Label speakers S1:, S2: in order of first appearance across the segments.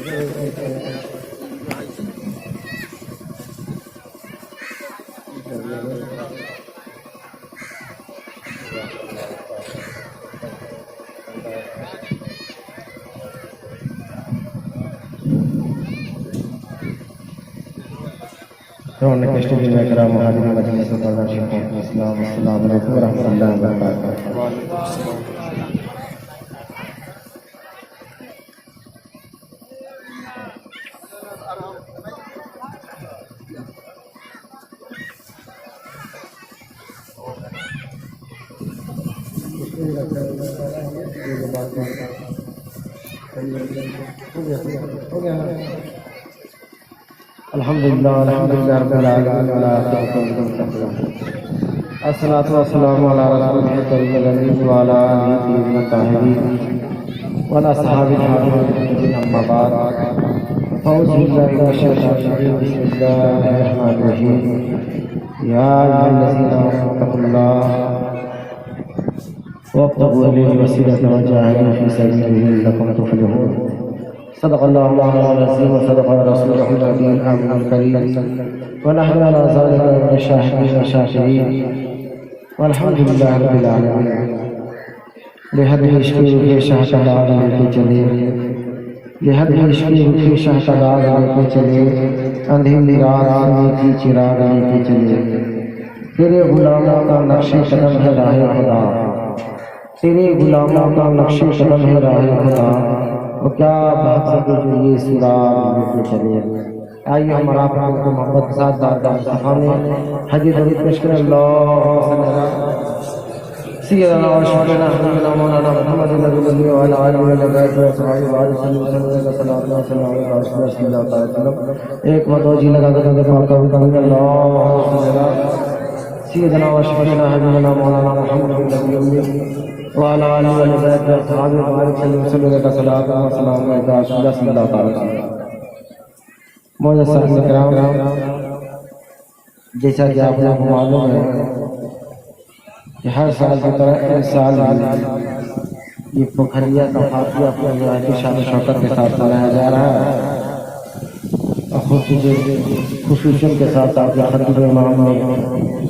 S1: السلام علیکم ورحمۃ اللہ وبرکاتہ. الحمدللہ رب العالمین الصلاۃ والسلام علی رسول اللہ وعلی آلہ الطاہرین وعلی اصحابہ اجمعین، اما بعد اعوذ باللہ من الشیطان الرجیم، بسم اللہ الرحمن الرحیم. یا ایھا الذین آمنوا اتقوا اللہ وابتغوا الیہ الوسیلۃ وجاہدوا فی سبیلہ لعلکم تفلحون. صدق اللہ العظیم وصدق رسولہ النبی الکریم ونحن علی ذلک من الشاہدین والشاکرین والحمد للہ رب العالمین. لحد عشق کے شاہ شہداء لے کے چلے، لحد عشق کے شاہ شہداء لے کے چلے، اندھیری رات میں کی چراغ لے کے چلے. تیرے غلاموں کا نقش قدم ہے راہ خدا، تیرے غلاموں کا نقش قدم ہے راہ خدا. وہ کیا بات ہے کہ جو یہ سراغ لے کے چلے. آئیے ہمارا آپ کو محبت کے ساتھ دار مصطفیٰ میں حج درود پیش کریں. اللہ سیدنا و شفیعنا حبیبنا مولانا محمد النبی وعلی آلہ وصحبہ وسلم. ایک متوجہ لگا کر اللہ سیدنا و شفیعنا حبیبنا مولانا محمد النبی وعلی آلہ وصحبہ وسلم. معزز ساتھیو کرام، جیسا کہ آپ لوگوں کو معلوم ہے کہ ہر سال کی طرح اس سال یہ پوکھریا کا فاتحہ اپنے شان و شوکت کے ساتھ منایا جا رہا ہے. اور خصوصاً کے ساتھ آپ کے خطیب امام نے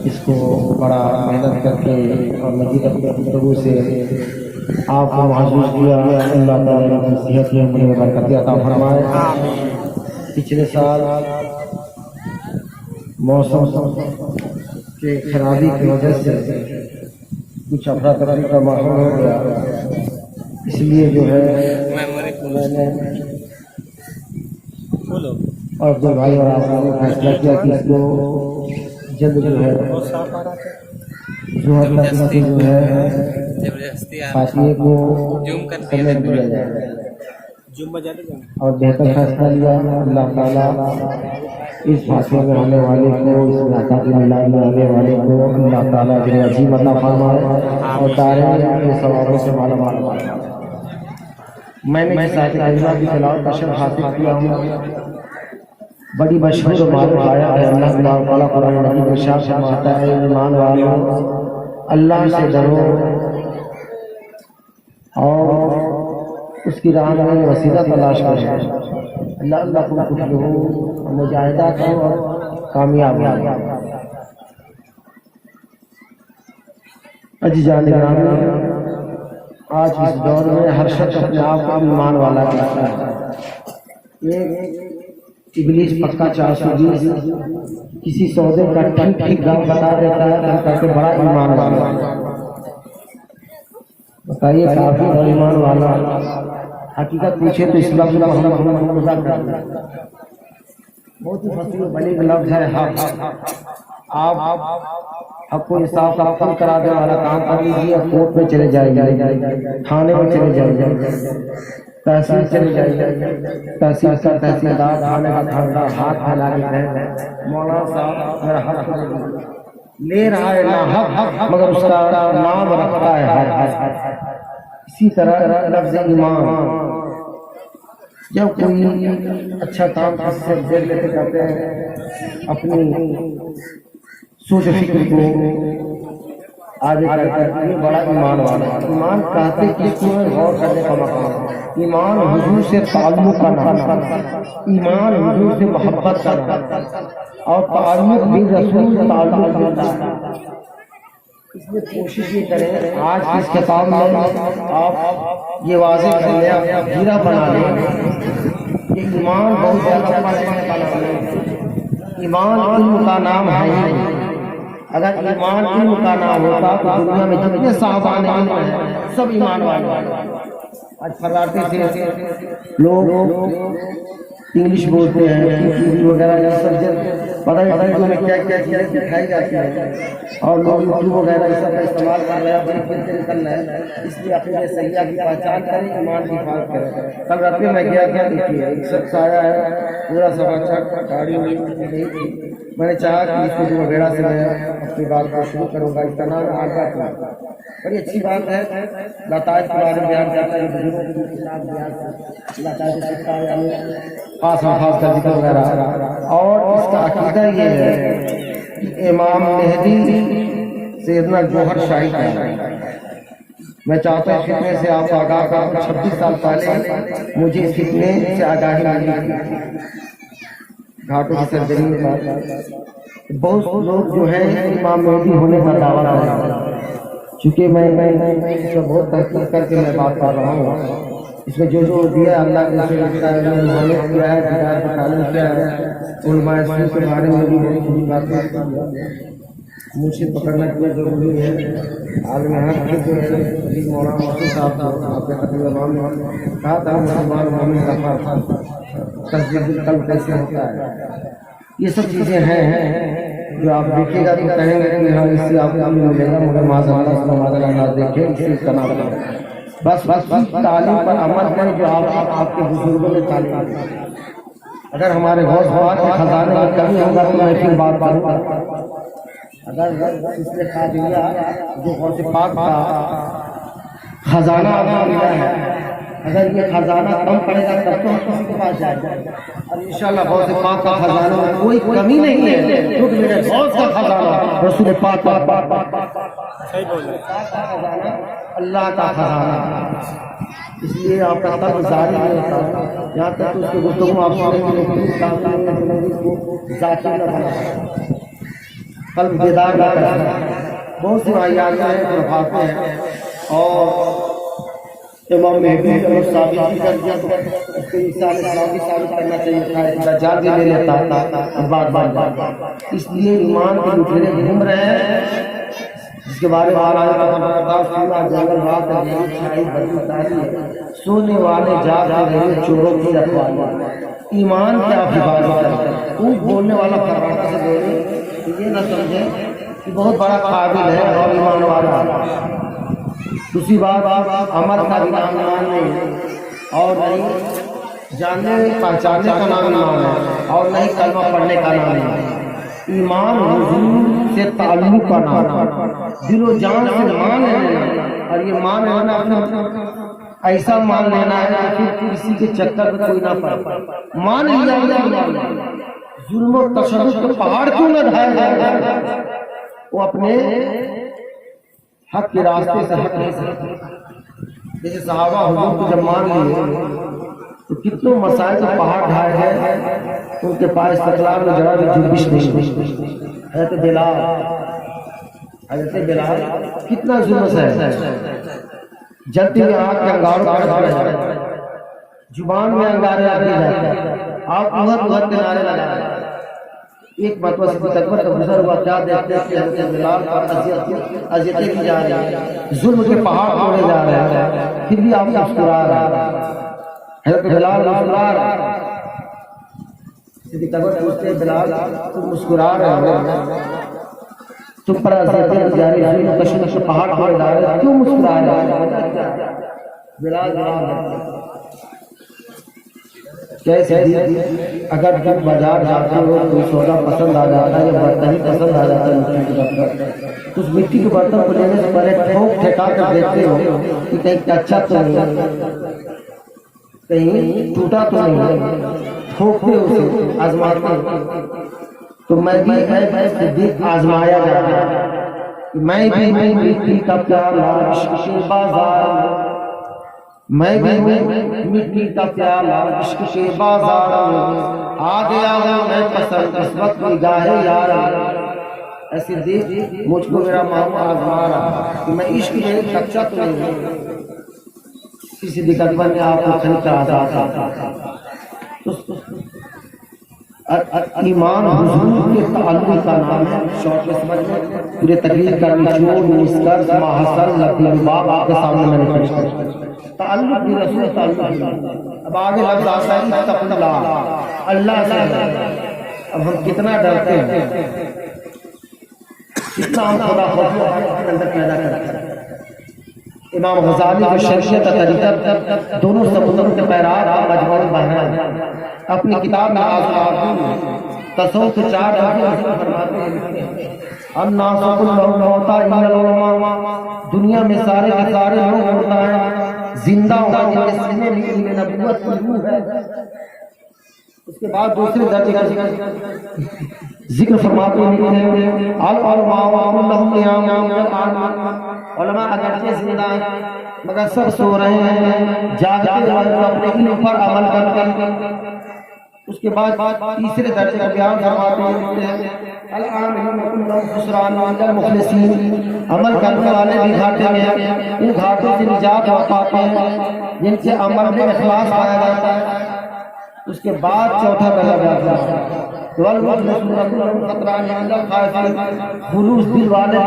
S1: اس کو بڑا محنت کر کے اور مزید اپنے گفتگو سے آپ کو محسوس کیا. اللہ تعالیٰ نے صحت میں عمر میں برکت عطا فرمائے. پچھلے سال موسم کے خرابی کی وجہ سے کچھ افراتفری کا ماحول ہو گیا، اس لیے جو ہے میں نے اور جو بھائی اور آپ نے فیصلہ کیا کہ اس کو جلد جو ہے ظہر تک جو ہے فاتحے کو کرنے دیا جائے اور بہتر فیصلہ لیا. اللہ تعالیٰ اس فاتحے میں ہونے والے کو، اس عطا کے ملاد میں ہونے والے کو اللہ تعالیٰ جو عظیم عطا فرمائے اور دارین کے ثوابوں سے مالا مال فرمائے. میں نے اس آیت کریمہ کی تلاوت کا شرف حاصل کیا ہوں. بڑی مشہور و معروف آیت ہے. اللہ تعالیٰ قرآن مجید میں ارشاد فرماتا ہے، ایمان والو اللہ سے ڈرو اور اس کی راہ میں وسیلہ تلاش کرو. اللہ کو تفلحو، مجاہدہ کرو اور کامیاب ہو. عزیزان گرامی، آج اس دور میں ہر شخص اپنے آپ کو ایمان والا کہتا ہے. ابلیس پکا 420 کسی سودے کا ٹھیک ٹھیک دام بتا دیتا ہے تو کہتے بڑا ایمان والا. بتائیے کافر اور ایمان والا حقیقت پوچھے تو اسلام میں ہم مزا کرتے ہیں. بہت ہی فصیح و بلیغ لفظ ہے حق. آپ حق کو انصاف کا حکم کرا دے والا کام کر لیجیے. کورٹ میں چلے جائیے، تھانے میں چلے جائیے، تحصیل چلے جائیے، تحصیل کا تحصیلدار، تھانے کا تھاندار ہاتھ پھیلا کے کہے مولانا صاحب میرا حق لے رہا ہے نا حق، مگر اس کا نام رکھتا ہے حق. اسی طرح لفظ ایمان، جب کوئی اچھا کام کسی سے دیر لیتے کرتے ہیں، اپنی سوچ و فکر کو آگے کرتے ہیں بڑا ایمان والا ہے۔ ایمان کہتے کس کو ہے؟ غور کرنے کا مقام ہے۔ ایمان حضور سے تعلق کا نام، ایمان حضور سے محبت کا نام، اور تعلق بھی رسول تعلق کا۔ اس لیے کوشش یہ کریں آج اس کتاب میں آپ یہ واضح کر لیں، آپ گیرا بنا لیں کہ ایمان بہت زیادہ پڑھنے کا نام ہے، ایمان علم کا نام ہے ہی نہیں۔ اگر ایمان علم کا نام ہوتا تو دنیا میں جتنے صحابہ ہیں سب ایمان والے۔ آج فراٹے سے لوگ انگلش بولتے ہیں وغیرہ، یہ سب پتہ نہیں میں کیا کیا چیزیں دکھائی جاتی ہیں، اور لوگ یوٹیوب وغیرہ اس کا استعمال کر رہے ہیں، بڑی پھرتے نکل رہے ہیں۔ اس لیے اپنے سیاح کی پہچان کریں، ایمان کی حفاظت کریں۔ کل رات میں گیا تھا، دیکھیے ایک شخص آیا ہے پورا سب اچھا گاڑی نہیں تھی، میں نے چاہا کہ اس کو وغیرہ سے میں اپنی بات کو شروع کروں گا۔ اس کا نام آگاہ تھا، بڑی اچھی بات ہے، لتاج کے بارے میں بیان کرتا ہے، بزرگوں کے خلاف بیان لتاج سکتا ہے، خاص خاص کا ذکر وغیرہ۔ اور اس کا عقیدہ یہ ہے کہ امام مہدی سیدنا جوہر شاہی کا ہے۔ میں چاہتا ہوں فتنے سے آپ آگاہ کریں۔ 26 سال پہلے مجھے اس فتنے سے آگاہی ملی گھاٹوں کی سرزمین پر۔ بہت لوگ جو ہے امام مہدی ہونے کا دعویٰ کر رہے ہیں، چونکہ میں اس میں بہت تحقیق کر کے میں بات کر رہا ہوں۔ اس میں جو دیا اللہ کے رسول محمد کیا ہے، ہدایت کا تعلیم کیا ہے، علماء سنت کے بارے میں بھی بہت بڑی باتیں مرشد پکڑنا کتنا ضروری ہے۔ عالم حق جو ہے مولانا محمود صاحب کو آپ کے خطیب امام نے کہا تھا مسلمان مومن کا تصدیق القلب کیسے ہوتا ہے۔ یہ سب چیزیں ہیں جو آپ دیکھیے گا تو کہیں گے کہ ہاں اس سے آپ کو ملے گا، مگر معاذ اللہ دیکھیں اس سے کا نام ہے۔ بس تعلیم پر عمل کریں جو آپ کے بزرگوں نے تعلیم دی۔ اگر ہمارے غوث خوار کے خزانے میں کمی ہوگا تو میں پھر بات کروں گا۔ اگر اس نے قادریہ جو غوث پاک کا خزانہ آپ کو ملا ہے، اگر یہ خزانہ کم پڑے گا تب تو ہم کسی کے پاس جائیں گے، اور انشاءاللہ غوث پاک کا خزانہ میں کوئی کمی نہیں ہے، کیونکہ میرے غوث کا خزانہ رسول پاک کا خزانہ اللہ کا خزانہ۔ اس لیے آپ کا قلب ظاہر نہیں ہوتا، یہاں تک کہ اس کی گفتگو آپ سنیں گے ذاتی نہ بنا، قلب بیدار نہ کرنا۔ بہت سی واقعات ہیں جو باتیں ہیں، اور امام مہدی نے ثابت کر دیا تو اس کو عیسیٰ علیہ السلام بھی ثابت کرنا چاہیے تھا، دجال بھی لے لیتا بات۔ اس لیے ایمان کے لٹیرے گھوم رہے ہیں، جس کے بارے میں سونے والے جاگ رہے چوروں کی رکھوالی۔ ایمان کی آپ حفاظت کریں، خوب بولنے والا فرماتا سے بولے، یہ نہ سمجھے کہ بہت بڑا قابل ہے اور ایمان والا۔ دوسری بات عمل کا بھی نام ایمان نہیں، اور نہیں جاننے پہچاننے کا نام ایمان ہے، اور نہیں کلمہ پڑھنے کا نام ہے۔ ایمان حضور سے تعلق کا نام، دل و جان سے مان لینا، اور یہ مان لینا اپنا ایسا مان لینا ہے کہ پھر کسی کے چکر میں کوئی نہ پڑے۔ مان لیا ظلم و تشدد کے پہاڑ کیوں نہ ڈھائے جائے، وہ اپنے حق کے راستے سے ہٹ نہیں سکتے۔ جیسے صحابہ حضور کو جب مان لیے تو کتنے مسائل کے پہاڑ ڈھائے گئے، ان کے پاس استقلال میں ذرا بھی جنبش نہیں۔ حضرت بلال کتنا ظلم ہے، جلتی ہوئی آگ کے انگاروں پر کھڑے ہیں، زبان میں انگارے آتی ہیں، آپ اہد کے نعرے لگائے۔ ایک مرتبہ صدیق اکبر کا گزر ہوا، کیا دیکھتے ہیں کہ حضرت بلال پر اذیتیں کی جا رہی ہیں، ظلم کے پہاڑ توڑے جا رہے ہیں، پھر بھی آپ مسکرا رہے ہیں۔ حضرت بلال مسکرا رہے ہیں، صدیق اکبر پوچھتے ہیں بلال تم مسکرا رہے ہو، تم پر اذیتیں کی جا رہی ہیں، کشمکش کے پہاڑ توڑے جا رہے ہیں، کیوں مسکرا رہے ہیں؟ بلال کیسے اگر تم بازار جاتے ہو کوئی سودا پسند آ جاتا ہے یا برتن پسند آ جاتا ہے مٹی کے برتن، تو اس مٹی کے برتن کو لینے سے پہلے ٹھوک ٹھکا کر دیکھتے ہو کہ کہیں کچا تو نہیں، کہیں ٹوٹا تو نہیں، ٹھوکتے ہو اسے، آزماتے ہو۔ تو میں بھی صدیق آزمایا جاتا ہے، میں بھی ہوں مٹی کا پیالہ عشق کے بازار میں، میں بھی ہوں مٹی کا پیالہ عشق کے بازار میں، آ گیا ہوں میں پسند اس وقت نگاہ یار، ایسے دیکھ مجھ کو میرا ماما آزما رہا کہ میں عشق میں کچا تو نہیں ہوں، کسی دقت پر نے آپ کو خریدا آزاد ایمان حضور کے تعلق کا نام ہے، شوق کے سمجھ میں پورے تقریر کا نچوڑ نسکرز محصل لطیف باب آپ کے سامنے میں نے پیش کیا، تعلق بھی رسول تعلق۔ اب آگے لفظ آتا ہے اتقوا اللہ، اللہ سے اب ہم کتنا ڈرتے ہیں، کتنا ہم خدا خوف اپنے اندر پیدا کرتے ہیں۔ امام غزالی جو شریعت طریقت دونوں سمندروں کے پیرار مجموع البحرین اپنی کتاب میں تصوف کے 4 فرماتے ہیں الناس كلهم موتى الا العلماء، دنیا میں سارے کے سارے لوگ ہوتا ہے، زندہ ہوگا جن کے سینے میں علم نبوت کی روح ہے۔ اس کے بعد دوسرے درجے کا ذکر فرماتے ہیں العلماء كلهم قیام، علماء اگرچہ زندہ ہیں مگر سب سو رہے ہیں، جاگتے ہیں اپنے علم پر عمل کرتے۔ اس کے بعد تیسرے درجے کا بیان فرماتے ہیں العاملون كلهم خسران الا المخلصین، عمل کرنے والے بھی گھاٹے میں ہیں، ان گھاٹوں سے نجات پاتے ہیں جن سے عمل میں اخلاص پایا جاتا ہے۔ اس کے بعد چوتھا درجہ بیان ہے والمخلصون كلهم خطران الا الخائفین، خلوص دل والے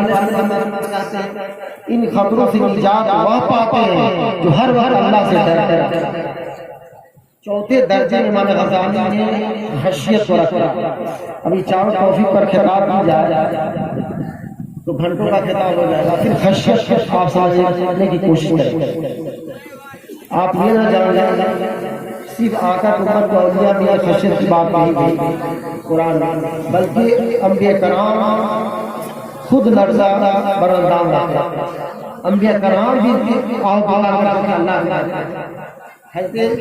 S1: ان خطروں سے نجات وہ پاتے ہیں جو ہر وقت اللہ سے ڈرتے ہیں۔ چوتھے درجے میں امام غزالی نے حیثیت کو رکھا۔ ابھی چاروں توفیق پر خطاب کی جائے تو گھنٹوں کا خطاب ہو جائے گا، پھر خشیت آپ سمجھنے کی کوشش کریں۔ آپ یہ نہ جان لیں صرف آقا امت کو اولیاء میں خشیت کی بات نہیں گئی قرآن، بلکہ انبیاء کرام خود لرزہ براندام رہتے، انبیاء کرام بھی اللہ حضرت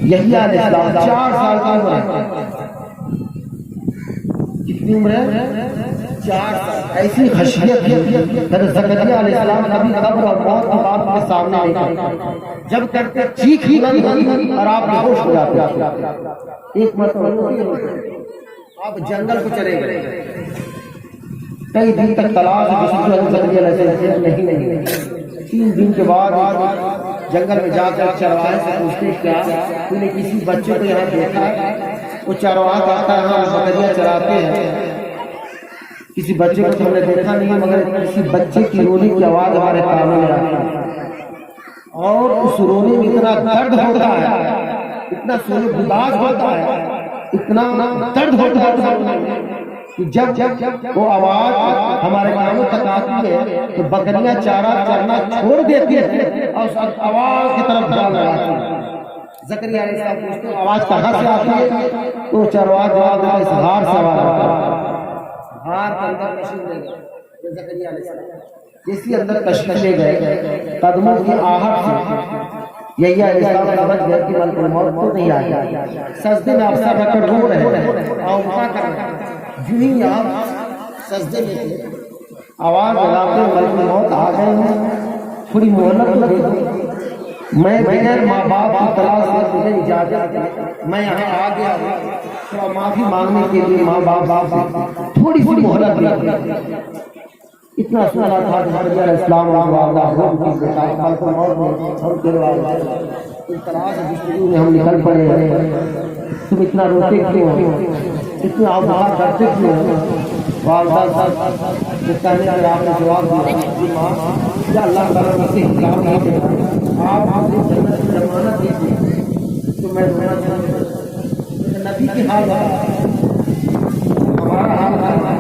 S1: یحییٰ علیہ السلام 4 سال کا عمر ہے، کتنی عمر ہے 4 سال، ایسی خشیت ہے۔ حضرت زکریا علیہ السلام کبھی قبر اور موت کی بات کے سامنے نہیں کرتے، جب کرتے چیخ ہی اور آپ بے ہوش ہو جاتے۔ ایک مرتبہ آپ جنگل کو چلے گئے، کئی دن تک تلاش حضرت زکریا علیہ السلام نہیں، 3 دن کے بعد جنگل میں جا کر چرواہے سے پوچھتے کیا تو نے کسی بچے کو یہاں دیکھا ہے؟ وہ چرواہا کہتا ہے ہاں بکریاں چراتے ہیں، کسی بچے کو تم نے دیکھا نہیں مگر کسی بچے کی رونے کی آواز ہمارے کانوں میں آتی ہے، اور اس رونے میں اتنا درد ہوتا ہے، اتنا سونے گداز ہوتا ہے، اتنا درد ہوتا ہے کہ جب وہ آواز ہمارے کانوں تک آتی ہے تو بکریاں چارہ چرنا چھوڑ دیتی ہیں اور اس آواز کی طرف جان لگاتی ہیں۔ زکریا علیہ السلام پوچھتے ہیں آواز کہاں سے آتی ہے؟ تو چرواہا جواب دیتا ہے اس ہار سے آواز آتی ہے۔ ہار کے اندر تشریف لے گئے زکریا علیہ السلام، جیسے اندر تشریف لے گئے قدموں کی آہٹ سے یحییٰ علیہ السلام سمجھ گئے کہ ملک الموت تو نہیں آیا، سجدے میں آپ سر رکھ کر رو رہے ہیں اور کیا کر رہے ہیں، جنہیں آپ سجدے میں آواز لگاتے ملک الموت آ گئے ہیں، تھوڑی مہلت تو دے دو، میں بغیر ماں باپ کی تلاش سے تجھے اجازت میں یہاں آ گیا ہوں تو معافی مانگنے کے لیے ماں باپ سے تھوڑی سی مہلت دے دو۔ اتنا سنا تھا کہ حضرت اسلام اللہ کی بیٹا ملک الموت میں ہم کے والے اس طرح سے جستجو میں ہم نکل پڑے ہیں، تم اتنا روتے کیوں ہو، اتنا آباد کرتے کیوں ہو؟ والدہ صاحب جس کہنے پر آپ نے جواب دیا یا اللہ تعالیٰ نے سے انکار نہیں دیتا، آپ مجھے جنت کی ضمانت دیجیے تو میں رونا چاہتا ہوں۔ نبی کی حال ہمارا حال ہے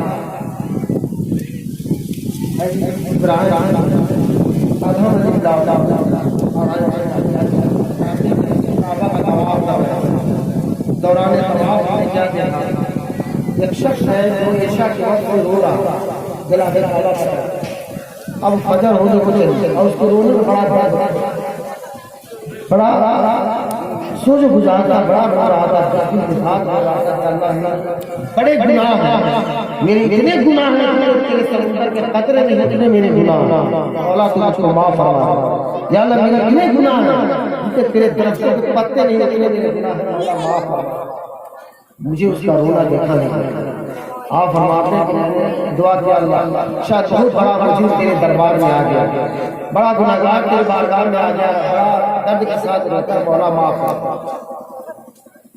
S1: ابراہیم ادھم نہیں لاؤ دوران طواف میں کیا کیا ایک شخص ہے جو عشاء کے وقت کوئی رو رہا دلا دل آلہ کرتا، اب فجر ہونے کو چلی اور اس کو رونے میں بڑا سوچ گزارتا بڑا رو رہا تھا، تسبیح کے ساتھ رو رہا تھا کہ اللہ بڑے گناہ ہیں، میرے اتنے گناہ ہیں کہ تیرے سمندر کے قطرے نہیں اتنے میرے گناہ ہیں، مولا تو مجھ کو معاف فرما، یا اللہ میرے اتنے گناہ ہیں کہ تیرے درختوں کے پتے نہیں اتنے میرے گناہ ہیں، اللہ معاف فرما۔ مجھے اس کا رونا دیکھا نہیں، آپ فرماتے ہیں کہ میں نے دعا کیا اللہ شاید بہت بڑا مجرم تیرے دربار میں آ گیا، بڑا گناہگار تیرے بارگاہ میں آ گیا، بڑا درد کے ساتھ رہتا ہے، مولا معاف کر۔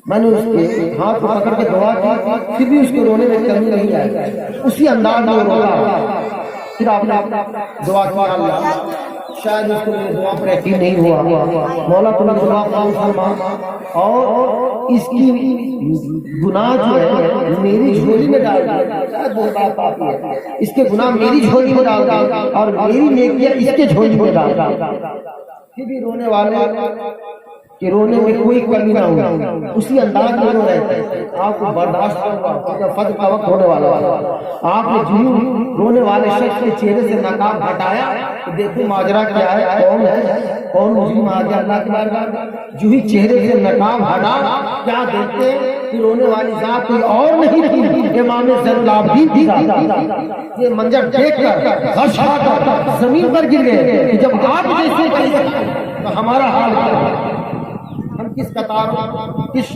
S1: میں نے اس کے ہاتھ کو پکڑ کے دعا کی، پھر بھی اس کے رونے میں کمی نہیں آئی، اسی انداز میں رونا۔ پھر آپ نے دعا کیا اللہ شاید اس کو میرے دعا پر یقین نہیں ہوا، مولا تم دعا قبول فرما اور اس کی گناہ جو ہے میری جھولی میں ڈال دے، شاید بہت بڑا پاپی ہے، اس کے گناہ میری جھولی میں ڈال دے اور میری نیکیاں اس کے جھولی میں ڈال دے۔ پھر بھی رونے والے کہ رونے میں کوئی کمی نہ ہو، اسی انداز میں رو رہے تھے، آپ کو برداشت کروا کیونکہ فجر کا وقت ہونے والا ہے۔ آپ نے جو رونے والے شخص کے چہرے سے نقاب ہٹایا تو دیکھو ماجرا کیا ہے، کون ہے، کون مجرم آ گیا اللہ کی بارگاہ، جو ہی چہرے سے نقاب ہٹا کیا دیکھتے کہ رونے والی ذات کوئی اور نہیں تھی، امام زین العابدین کی ذات۔ یہ منظر دیکھ کر غش آ کر زمین پر گر گئے کہ جب آپ جیسے تو ہمارا حال کیا ہے، ہم کس قطار کس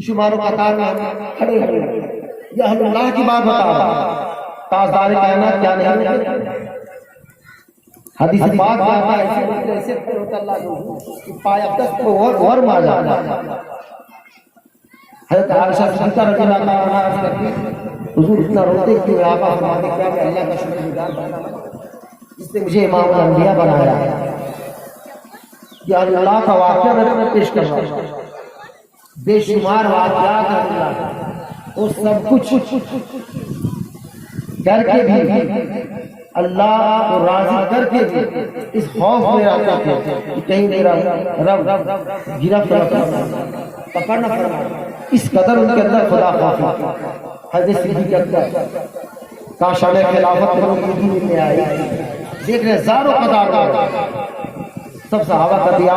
S1: شمار و قطار میں کھڑے ہوئے۔ یہ اللہ کی بات بتا، تاجدار کائنات کیا نہیں، حدیث پاک آتا ہے ایسے کھڑے ہوتا اللہ جو پایا دست کو اور مارا۔ حضرت عائشہ صدیقہ رضی اللہ عنہا عرض کرتی حضور اتنا روتے کیوں، آپ فرماتے کیا میں اللہ کا شکر گزار ہوں جس نے مجھے امام الانبیاء بنایا۔ یا اللہ کا واقعہ میں پیش کر رہا ہوں، بے شمار واقعات اللہ اور سب کچھ کر کے بھی اللہ کو راضی کر کے بھی اس خوف میں رہتا تھا کہ کہیں میرا رب گرفت نہ فرمائے، پکڑ نہ فرمائے، اس قدر ان کے اندر خدا خوف۔ حضرت صدیق اکبر کا شان خلافت میں آئی، دیکھ رہے ہزاروں قطار سب صحابہ کا دیا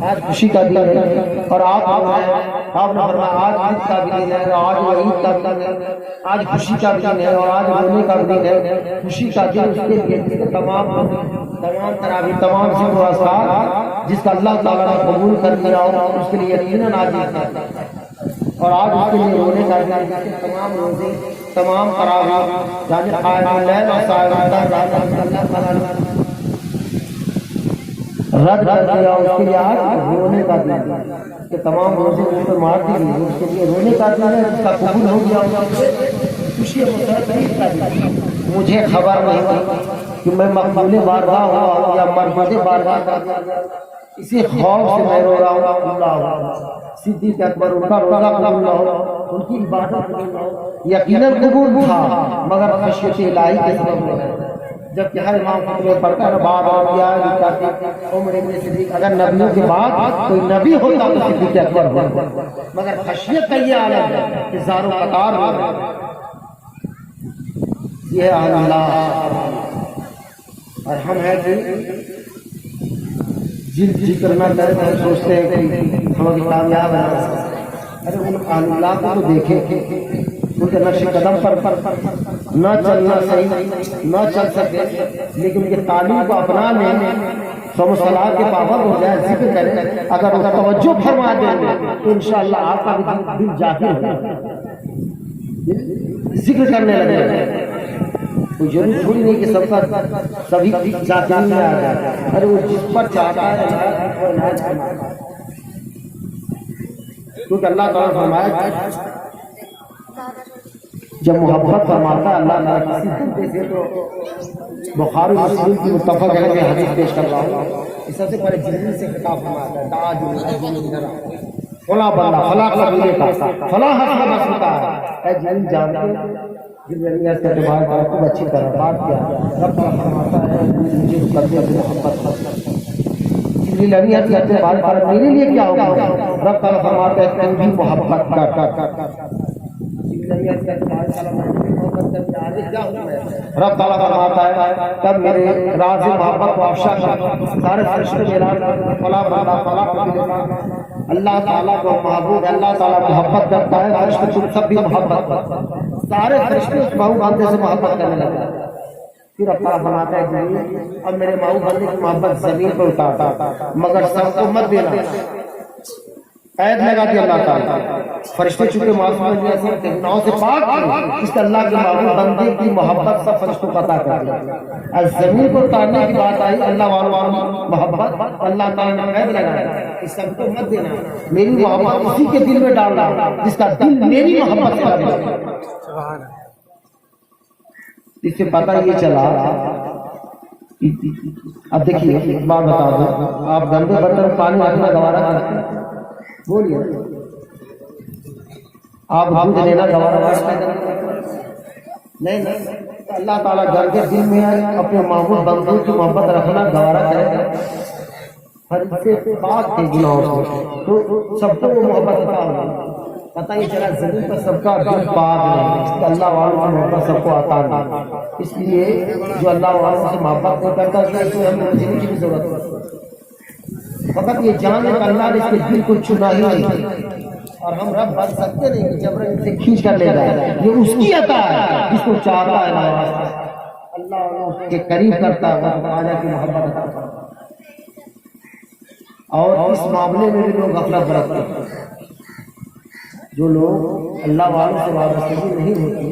S1: آج خوشی کا دن ہے، اور آپ نے فرمایا آج عید کا بھی دن ہے، آج عید کا بھی دن ہے، آج خوشی کا بھی دن ہے اور آج رونے کا بھی دن ہے۔ خوشی کا دن اس کے لیے تمام تراویح تمام ذکر و اذکار جس کا اللہ تعالیٰ نے قبول کر لیا ہو اس کے لیے یقیناً نازل ہے، اور آج اس کے لیے رونے کا دن ہے، تمام روزے تمام تراویح یعنی قائم اللیل اور سائر اللہ تعالیٰ رد کر دیا، اس کے لیے آج رونے کا دن ہے کہ تمام روزے اوپر مار دی گئی، اس کے لیے رونے کا دن ہے جس کا قبول ہو گیا، خوشی کا دن۔ مجھے خبر نہیں تھی کہ میں مقبول بارگاہ ہوا یا مربوط بارگاہ، اسی خوف سے میں رو رہا ہوں اللہ صدیق اکبر ان کا روزہ قبول نہ ہو، ان کی عبادت قبول نہ ہو، یقیناً قبول تھا مگر خشیت الہی کے سبب میں۔ جبکہ ہر امام خطبے پڑھتا ہے بعد عمر ابن صدیق، اگر نبیوں کے بعد کوئی نبی ہوتا تو صدیق اکبر ہوتا، مگر خشیت کا یہ عالم ہے کہ ہزاروں قطار ہو رہے، یہ ہے اللہ۔ اور ہم ہے کہ جن کرنا چاہتے ہیں سوچتے ہیں کہ ہم کامیاب ہیں، ارے ان اللہ کو تو دیکھیں، ان کے نقش قدم پر نہ چلنا صحیح نہ چل سکے لیکن ان کی تعلیم کو اپنا لیں، صوم و صلاۃ کے پابند ہو جائے، ذکر کریں، اگر اس توجہ فرما دیں گے تو انشاءاللہ آپ کا بھی دل جاہر ہوگا، ذکر کرنے لگے۔ کوئی ضروری تھوڑی نہیں کہ سب کا سبھی ذاکرین میں آ جائے، ارے وہ جس پر چاہتا ہے کیونکہ اللہ تعالیٰ فرمایا جب محبت فرماتا ہے اللہ تعالیٰ کسی بندے سے، تو بخاری مسلم کی متفق ہے کہ حدیث پیش کر رہا ہوں، اس سے پہلے جبریل سے خطاب فرماتا ہے فلاں بندہ فلاں قبیلے کا فلاں حسب نسل کا ہے، اے جبریل جانتے جبریل اس کے بعد خوب اچھی طرح بات کیا، رب تعالیٰ فرماتا ہے مجھے اس بندے سے محبت ہے، جبریل علیہ السلام کے بعد پر میرے لیے کیا ہوگا، رب تعالیٰ فرماتا ہے تو بھی محبت کر رب تعالیٰ فرماتا ہے تب میرے راز محبت کو افشا کر سارے فرشتے میرا فلا بندہ فلا اللہ تعالیٰ کو محبوب اللہ تعالیٰ محبت کرتا ہے، فرشتے تم سب بھی محبت کرتا ہے، سارے فرشتے اس محبوب بندے سے محبت کرنے لگتا ہے۔ پھر اللہ فرماتا ہے اب میرے محبوب بندے کی محبت زمین پر اتارتا مگر سب کو مت دینا، قید لگا دی اللہ تعالیٰ۔ فرشتے چونکہ معصوم ہیں، گناہوں سے پاک ہیں، اس اللہ کے محبوب بندے کی محبت سب فرشتوں کو عطا کر دی۔ از زمین کو اتارنے کی بات آئی، اللہ والوں محبت اللہ تعالیٰ نے قید لگایا، اس سب کو مت دینا، میری محبت اسی کے دل میں ڈالنا جس کا دل میری محبت سے لگا۔ اس سے پتہ یہ چلا، اب دیکھیے ایک بات بتا دوں، آپ گندے برتن میں پانی رکھنا گوارا کرتے ہیں؟ بولیے آپ دودھ لینا گوارا کرتے ہیں؟ نہیں، اللہ تعالیٰ گھر کے دل میں اپنے محبوب بندوں کی محبت رکھنا گوارا کرے گا، ہر سے پاک تھے گناہوں سے تو سب کو وہ محبت عطا ہوگی۔ پتہ یہ چلا زمین پر سب کا دل پاک ہے، اس لیے اللہ والوں کی محبت سب کو عطا نہیں، اس لیے جو اللہ والوں سے محبت نہیں کرتا اس کو ہمیں رجوع کی بھی ضرورت ہے۔ فقط یہ جان ہے کہ اللہ نے اس کے دل کو چنا ہی نہیں، اور ہم رب بن سکتے نہیں کہ جبرن سے کھینچ کر لے جائے، یہ اس کی عطا ہے جس کو چاہتا ہے اللہ اس کے قریب کرتا ہے، تعالیٰ کی محبت عطا کرتا ہے۔ اور اس معاملے میں بھی لوگ غفلت برتتے ہیں، جو لوگ اللہ والوں سے وابستگی نہیں ہوتی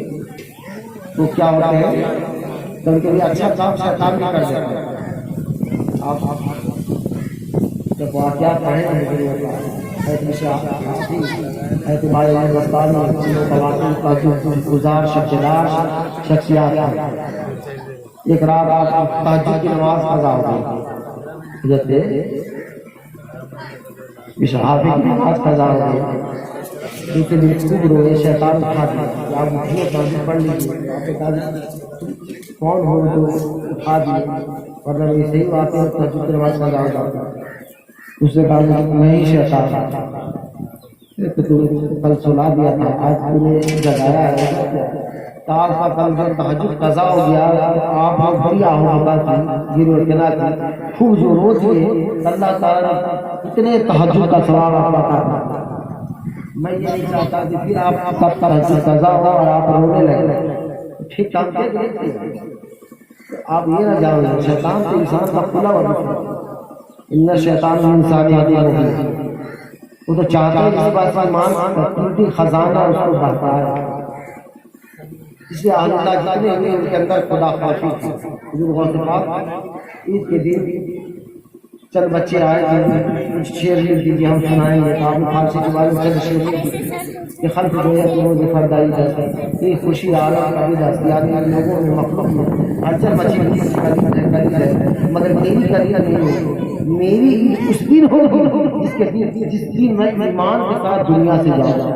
S1: تو کیا ہوتے ہیں کہ ان کے لیے اچھا کام شیطان بھی کر دیتا ہے۔ آپ جب واقعات پڑھیں گزار شخصیات، ایک رات آپ تہجد کی نماز قضا ہو گئی، جیسے صحابی کی نماز قضا ہو گئی، کیونکہ دل خوب روئے، شیطان اٹھا دیا، آپ اٹھیے تہجد پڑھ لیجیے، آپ کون ہو تو اٹھا دیے، ورنہ یہ صحیح بات ہے تہجد کی نماز قضا ہو جاتی۔ اس نے کہا میں ہی شیطان کل سلا دیا تھا، آج تم نے جگایا ہے، تو آپ کا کل جب تہجد قضا ہو گیا آپ نے بڑی آہوکہ کی، گرو اتنا کی خوب جو روز ہوئے اللہ تعالیٰ اتنے تہجد کا ثواب آپ کا۔ میں یہ نہیں چاہتا کہ پھر آپ کب تہجد قضا ہو اور آپ رونے لگے، پھر کانتے دیکھتے آپ یہ نہ جانیں شیطان تو انسان کا کھلا ہوا، ان شیطان انسانی نہیں، وہ تو چاہتا ہے کسی بات پر ایمان قدرتی خزانہ اس کو بڑھتا ہے، اس لیے اہل اللہ جتنے ہوئے ان کے اندر خدا خوفی تھی۔ حضور غوث پاک عید کے دن چند بچے آئے کچھ شعر لکھ دیجیے ہم سنائیں گے، آپ نے فارسی کے بارے میں چند شعر لکھ دیجیے کہ خلق گویا کہ روز فردائی جیسے یہ خوشی عالم کبھی دستیابی لوگوں میں مخلوق میں ہر چند بچی کری ہے، مگر میری کری نہیں ہوگی، میری اس دن ہوگی جس دن میں ایمان کے ساتھ دنیا سے جاؤں۔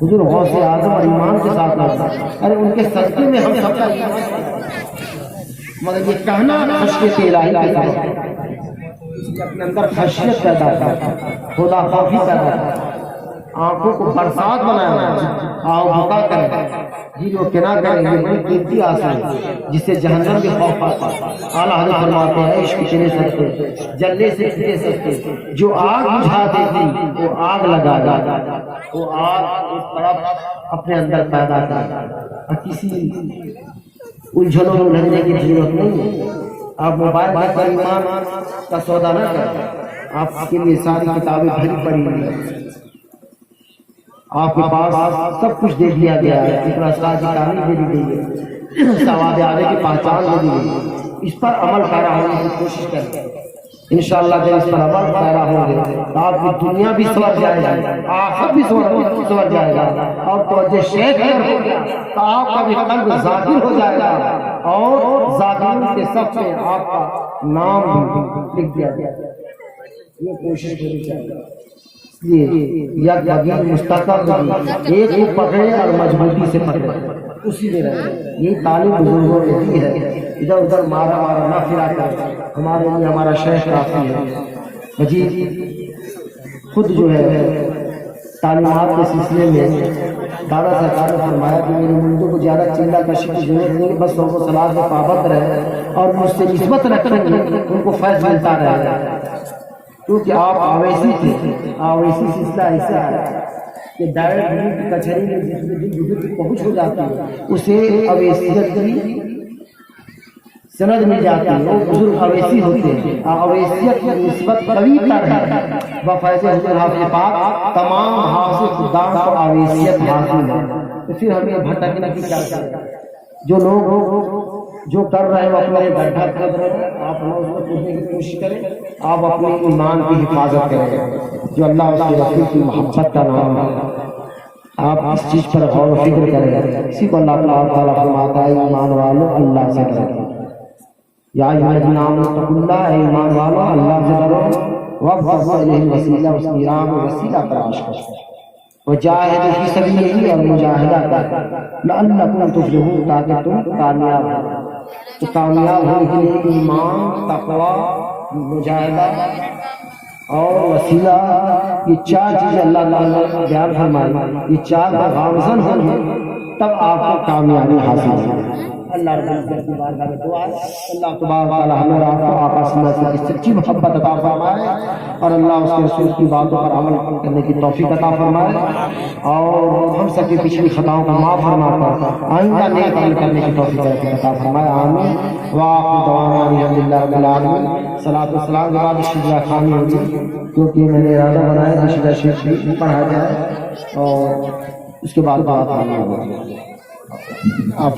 S1: حضور غوث اعظم اور ایمان کے ساتھ آتا، ارے ان کے صدقے میں ہم سب کا مگر یہ کہنا خشیت الہی کے ساتھ اپنے اندر خشیت پیدا کرتا، خدا خوفی پیدا کرتا، آنکھوں کو برسات بنایا، آؤ بھکا کریں جی وہ کنا کریں، یہ بڑی قیمتی آسان جس سے جہنم کے خوف آتا۔ اعلیٰ حضرت فرماتے ہیں عشق چلے سکتے جلنے سے چلے سکتے، جو آگ بجھا دیتی وہ آگ لگا گا، وہ آگ اس طرف اپنے اندر پیدا کرتا، کسی الجھنوں میں لگنے کی ضرورت نہیں ہے۔ آپ موبائل پر ایمان کا سودا نہ کریں، آپ کے لیے ساری کتابیں بھری پڑی ہیں، آپ کے پاس سب کچھ دیکھ لیا گیا ہے، اتنا ساری تعلیم دے دی گئی ہے، ثواب آگے کی پہچان دے دی گئی ہے، اس پر عمل پیرا ہونے کی کوشش کریں، انشاءاللہ جب اس پر عمل پیرا ہوں گے تو آپ کی دنیا بھی سنور جائے گا، آخرت بھی سنور جائے گا، اور توجہ شیخ ہو گیا تو آپ کا بھی قلب ذاکر ہو جائے گا، اور ذاکرین کے سب سے آپ کا نام بھی لکھ دیا جائے گا۔ یہ کوشش کرنی چاہیے، یا کبھی مستقل ایک پکڑے اور مضبوطی سے پکڑے، اسی میں رہے، یہی تعلیم بزرگوں نے دی ہے، ادھر ادھر مارا مارا نہ پھرا کر، ہمارے لیے ہمارا شیخ کافی ہے۔ مجید خود جو ہے تعلیمات کے سلسلے میں دادا سرکار نے فرمایا کہ میرے مردوں کو زیادہ چندہ کشی کی ضرورت نہیں، بس ان کو صلاح میں پابند رہے اور مجھ سے نسبت رکھیں گے ان کو فیض ملتا رہے، کیونکہ آپ آویسی تھے۔ آویسی سلسلہ ایسا ہے کہ ڈائریکٹ حضور کی کچہری میں جس میں حضور کی پہنچ ہو جاتی ہے اسے اویسیت کی سند مل جاتی ہے، وہ بزرگ اویسی ہوتے ہیں۔ اویسیت کی نسبت قوی تر ہے، بفیض حضور حافظ پاک تمام حافظ خدام کو اویسیت حاصل ہے۔ تو پھر ہمیں بھٹکنے کی کیا ضرورت ہے؟ جو لوگ جو کر رہے ہیں وہ اپنے گڈھا کھود رہے ہیں، آپ لوگ اس کو پوچھنے کی کوشش کریں، آپ اپنے ایمان کی حفاظت کریں جو اللہ اس کے رسول کی محبت کا نام ہے۔ آپ اس چیز پر غور و فکر کریں، اسی کو اللہ تعالیٰ فرماتا ہے ایمان والو اللہ سے ڈرو، یا ایھا الذین آمنوا اتقوا اللہ، اے ایمان والو اللہ سے ڈرو، وابتغوا الیہ الوسیلہ، اس کی راہ میں وسیلہ تلاش کرو، وجاہدوا فی سبیلہ، اور مجاہدہ کرو، لعلکم تفلحون، تاکہ تم کامیاب ہو۔ تو کامیاب ہونے کے لیے ایمان، تقوی، مجاہدہ اور وسیلہ، یہ چار چیزیں اللہ تعالیٰ نے بیان فرمائی، یہ چار کا گامزن ہوں تب آپ کو کامیابی حاصل ہوگی۔ اللہ رب العزت کی بارگاہ میں دعا ہے اللہ تبارک و تعالیٰ ہمیں آپ کو آقا صلی اللہ علیہ وسلم کی سچی محبت عطا فرمائے اور اللہ اس کے رسول کی باتوں پر عمل کرنے کی توفیق عطا فرمائے اور ہم سب کی پچھلی خطاؤں کو معاف فرما کر آئندہ نیک عمل کرنے کی توفیق عطا فرمائے، آمین۔ وآخر دعوانا الحمدللہ رب العالمین۔ صلاۃ و سلام کے بعد شجرہ خوانی ہوگی، کیونکہ میں نے ارادہ بنایا کہ شجرہ شریف پڑھا جائے اور اس کے بعد بات ہوگی۔ آپ